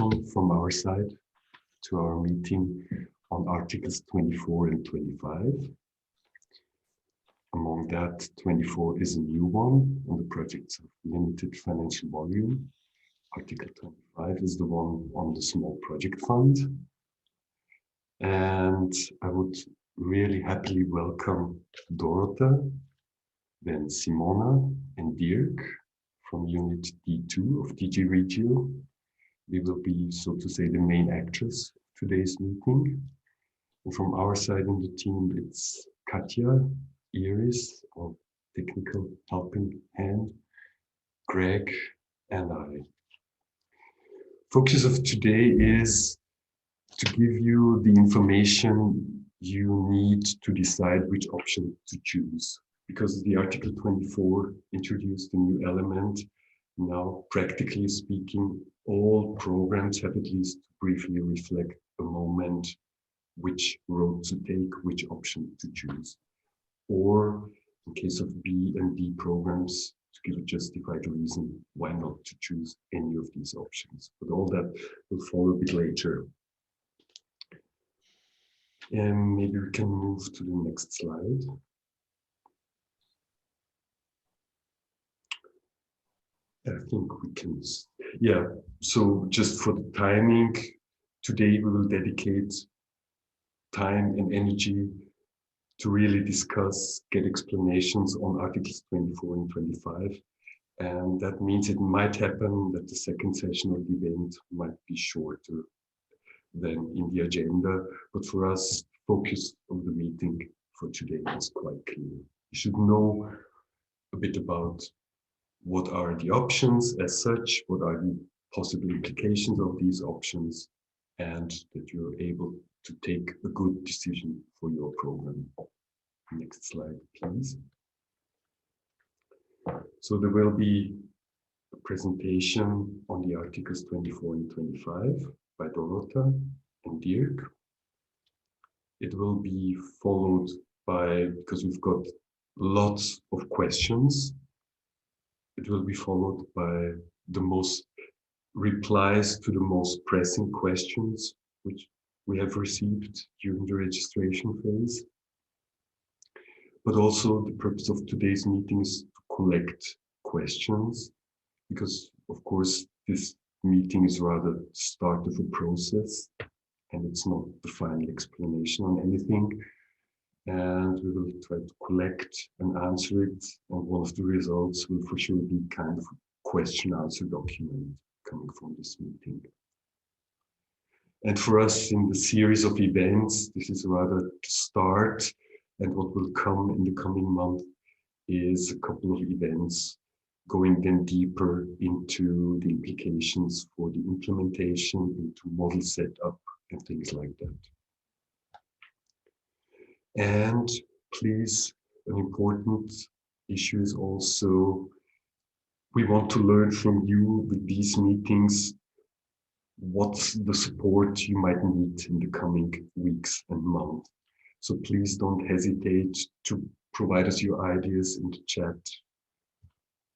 welcome from our side to our meeting on Articles 24 and 25. Among that, 24 is a new one on the projects of limited financial volume. Article 25 is the one on the small project fund. And I would really happily welcome Dorota, then Simona and Dirk from Unit D2 of DG Regio. They will be, so to say, the main actors of today's meeting. And from our side in the team, it's Katja, Iris, of Technical Helping Hand, Greg, and I. Focus of today is to give you the information you need to decide which option to choose. Because the Article 24 introduced a new element. Now, practically speaking, all programs have at least briefly reflect a moment which road to take, which option to choose. Or in case of B and D programs, to give a justified reason why not to choose any of these options. But all that will follow a bit later. And maybe we can move to the next slide. I think we can, yeah, so just for the timing, today we will dedicate time and energy to really discuss, get explanations on Articles 24 and 25. And that means it might happen that the second session of the event might be shorter than in the agenda. But for us, focus of the meeting for today is quite clear. You should know a bit about what are the options as such, what are the possible implications of these options, and that you're able to take a good decision for your program. Next slide, please. So there will be a presentation on the Articles 24 and 25 by Dorota and Dirk. It will be followed by, because we've got lots of questions, it will be followed by the most replies to the most pressing questions which we have received during the registration phase. But also the purpose of today's meeting is to collect questions, because of course this meeting is rather the start of a process and it's not the final explanation on anything. And we will try to collect and answer it. And one of the results will for sure be kind of a question-answer document coming from this meeting. And for us in the series of events, this is rather the start. And what will come in the coming month is a couple of events going then deeper into the implications for the implementation, into model setup and things like that. And please, an important issue is also, we want to learn from you with these meetings, what's the support you might need in the coming weeks and months. So please don't hesitate to provide us your ideas in the chat.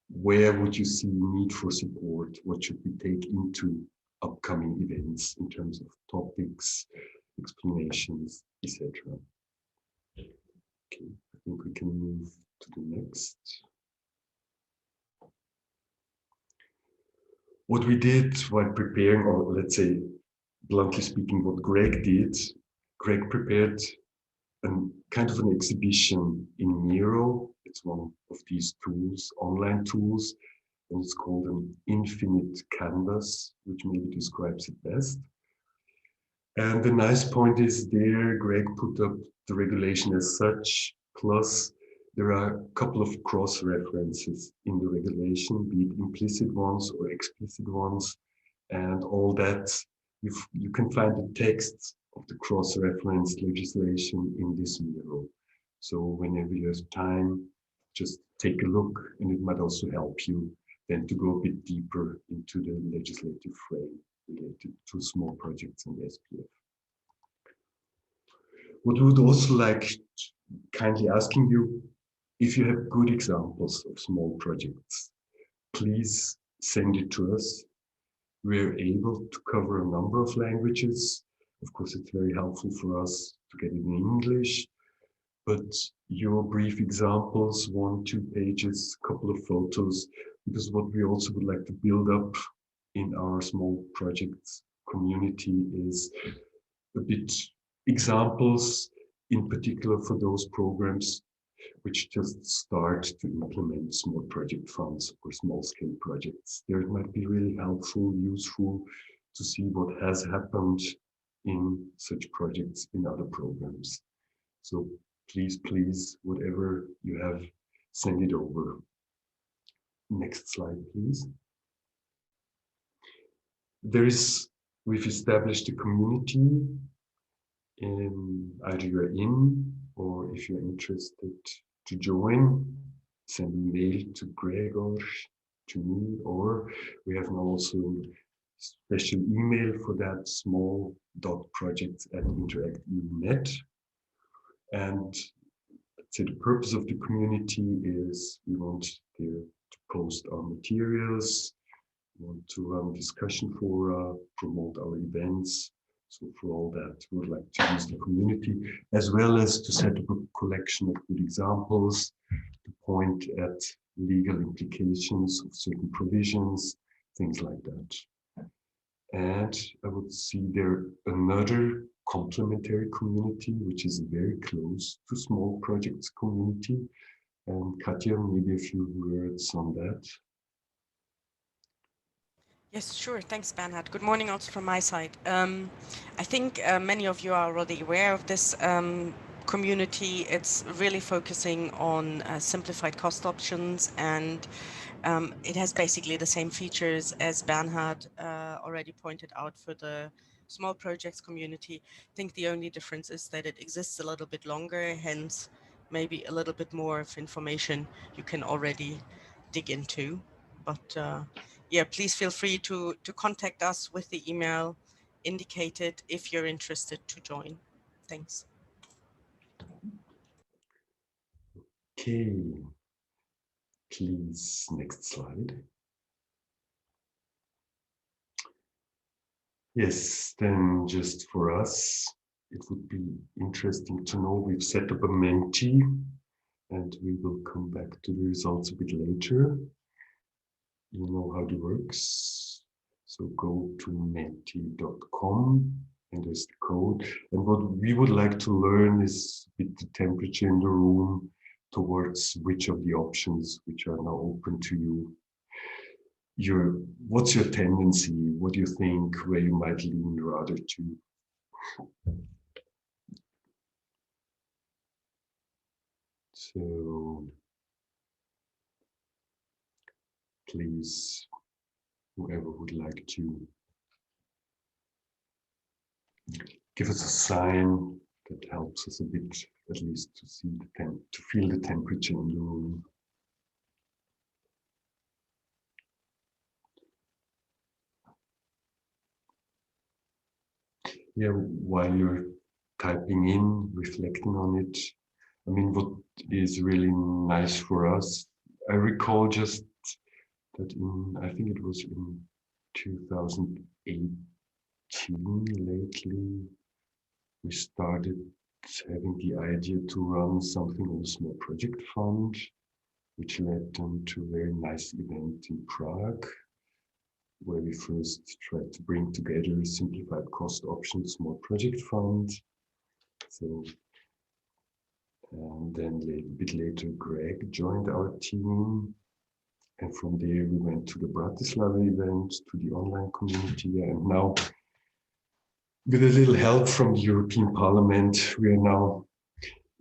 Where would you see need for support? What should we take into upcoming events in terms of topics, explanations, etc. Okay, I think we can move to the next. What we did while preparing, or let's say, bluntly speaking, what Greg did, Greg prepared kind of an exhibition in Miro. It's one of these tools, online tools, and it's called an infinite canvas, which maybe describes it best. And the nice point is there, Greg put up the regulation as such, plus there are a couple of cross-references in the regulation, be it implicit ones or explicit ones, and all that. You can find the text of the cross-referenced legislation in this Miro. So whenever you have time, just take a look, and it might also help you then to go a bit deeper into the legislative frame related to small projects and SPF. What we would also like kindly asking you, if you have good examples of small projects, please send it to us. we're able to cover a number of languages. Of course, it's very helpful for us to get it in English, but your brief examples, 1-2 pages, couple of photos, because what we also would like to build up in our small projects community is a bit examples, in particular for those programs which just start to implement small project funds or small scale projects. There it might be really helpful, useful to see what has happened in such projects in other programs. So please, whatever you have, send it over. Next slide, please. We've established a community, either you're in, or if you're interested to join, send an email to Gregor, to me, or we have now also a special email for that, small.projects@interact.net. And so the purpose of the community is we want there to post our materials, we want to run discussion fora, promote our events. So for all that, we would like to use the community, as well as to set up a collection of good examples, to point at legal implications of certain provisions, things like that. And I would see there another complementary community, which is very close to small projects community. And Katja, maybe a few words on that. Yes, sure. Thanks, Bernhard. Good morning also from my side. I think many of you are already aware of this community. It's really focusing on simplified cost options, and it has basically the same features as Bernhard already pointed out for the small projects community. I think the only difference is that it exists a little bit longer, hence maybe a little bit more of information you can already dig into. But yeah, please feel free to contact us with the email indicated if you're interested to join. Thanks. Okay, please, next slide. Yes, then just for us, it would be interesting to know we've set up a mentee, and we will come back to the results a bit later. You know how it works. So go to mentee.com and there's the code. And what we would like to learn is a bit the temperature in the room towards which of the options which are now open to you. What's your tendency? What do you think, where you might lean rather to? So please, whoever would like to give us a sign that helps us a bit, at least to see to feel the temperature in the room. Yeah, while you're typing in, reflecting on it, I mean, what is really nice for us, I recall just that I think it was in 2018, lately, we started having the idea to run something on a small project fund, which led them to a very nice event in Prague, where we first tried to bring together a simplified cost option small project fund. So, and then a bit later, Greg joined our team. And from there, we went to the Bratislava event, to the online community. And now, with a little help from the European Parliament, we are now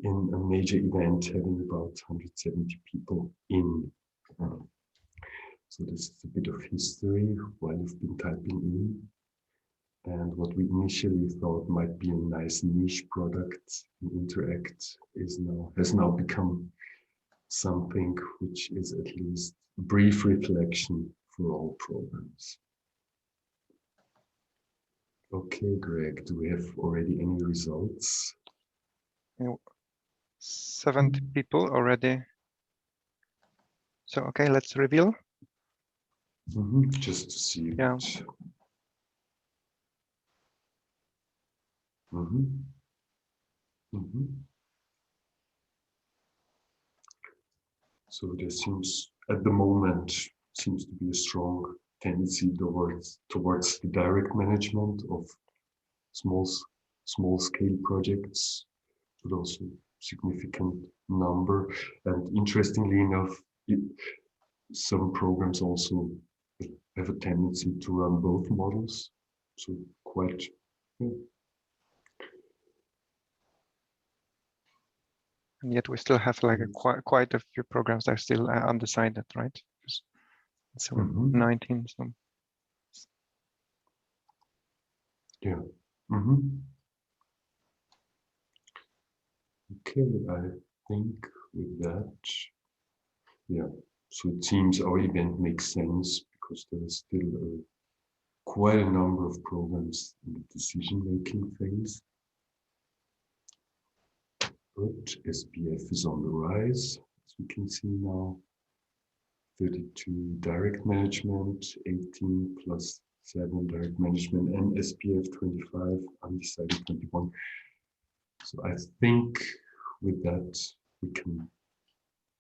in a major event having about 170 people in. So this is a bit of history while you've been typing in. And what we initially thought might be a nice niche product in Interact has now become something which is at least a brief reflection for all programs. Okay, Greg, do we have already any results? 70 people already. So, okay, let's reveal. Just to see. Yeah. Mhm. Mhm. So there seems, at the moment, seems to be a strong tendency towards the direct management of small small scale projects, but also significant number. And interestingly enough, some programs also have a tendency to run both models. So quite, yeah. And yet we still have like a Yes. quite a few programs that are still undecided, right? So Mhm. 19. So Yeah. Mhm. Okay, I think with that, yeah. So it seems our event makes sense because there is still quite a number of programs in the decision-making phase. But SPF is on the rise, as we can see now. 32 direct management, 18 plus 7 direct management, and SPF 25, undecided 21. So I think with that we can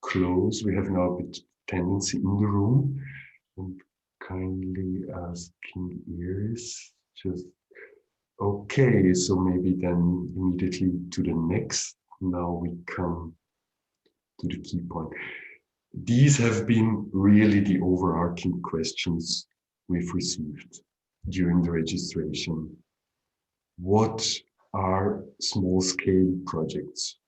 close. We have now a bit tendency in the room, and kindly asking Iris just okay. So maybe then immediately to the next. Now we come to the key point. These have been really the overarching questions we've received during the registration. What are small-scale projects?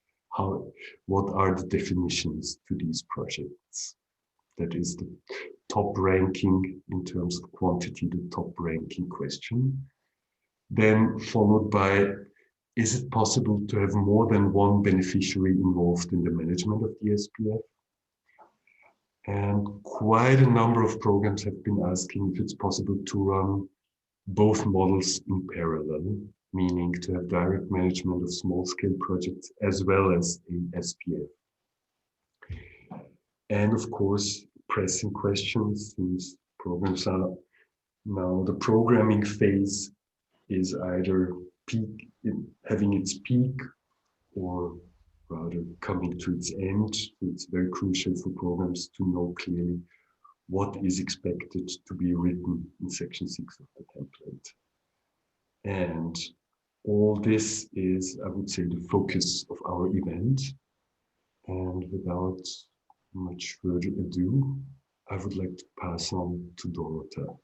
What are the definitions to these projects? That is the top ranking in terms of quantity, the top ranking question. Then followed by, is it possible to have more than one beneficiary involved in the management of the SPF? And quite a number of programs have been asking if it's possible to run both models in parallel, meaning to have direct management of small-scale projects as well as a SPF. And of course, pressing questions, since programs are now the programming phase is either having its peak or rather coming to its end. It's very crucial for programs to know clearly what is expected to be written in section 6 of the template. And all this is, I would say, the focus of our event. And without much further ado, I would like to pass on to Dorota.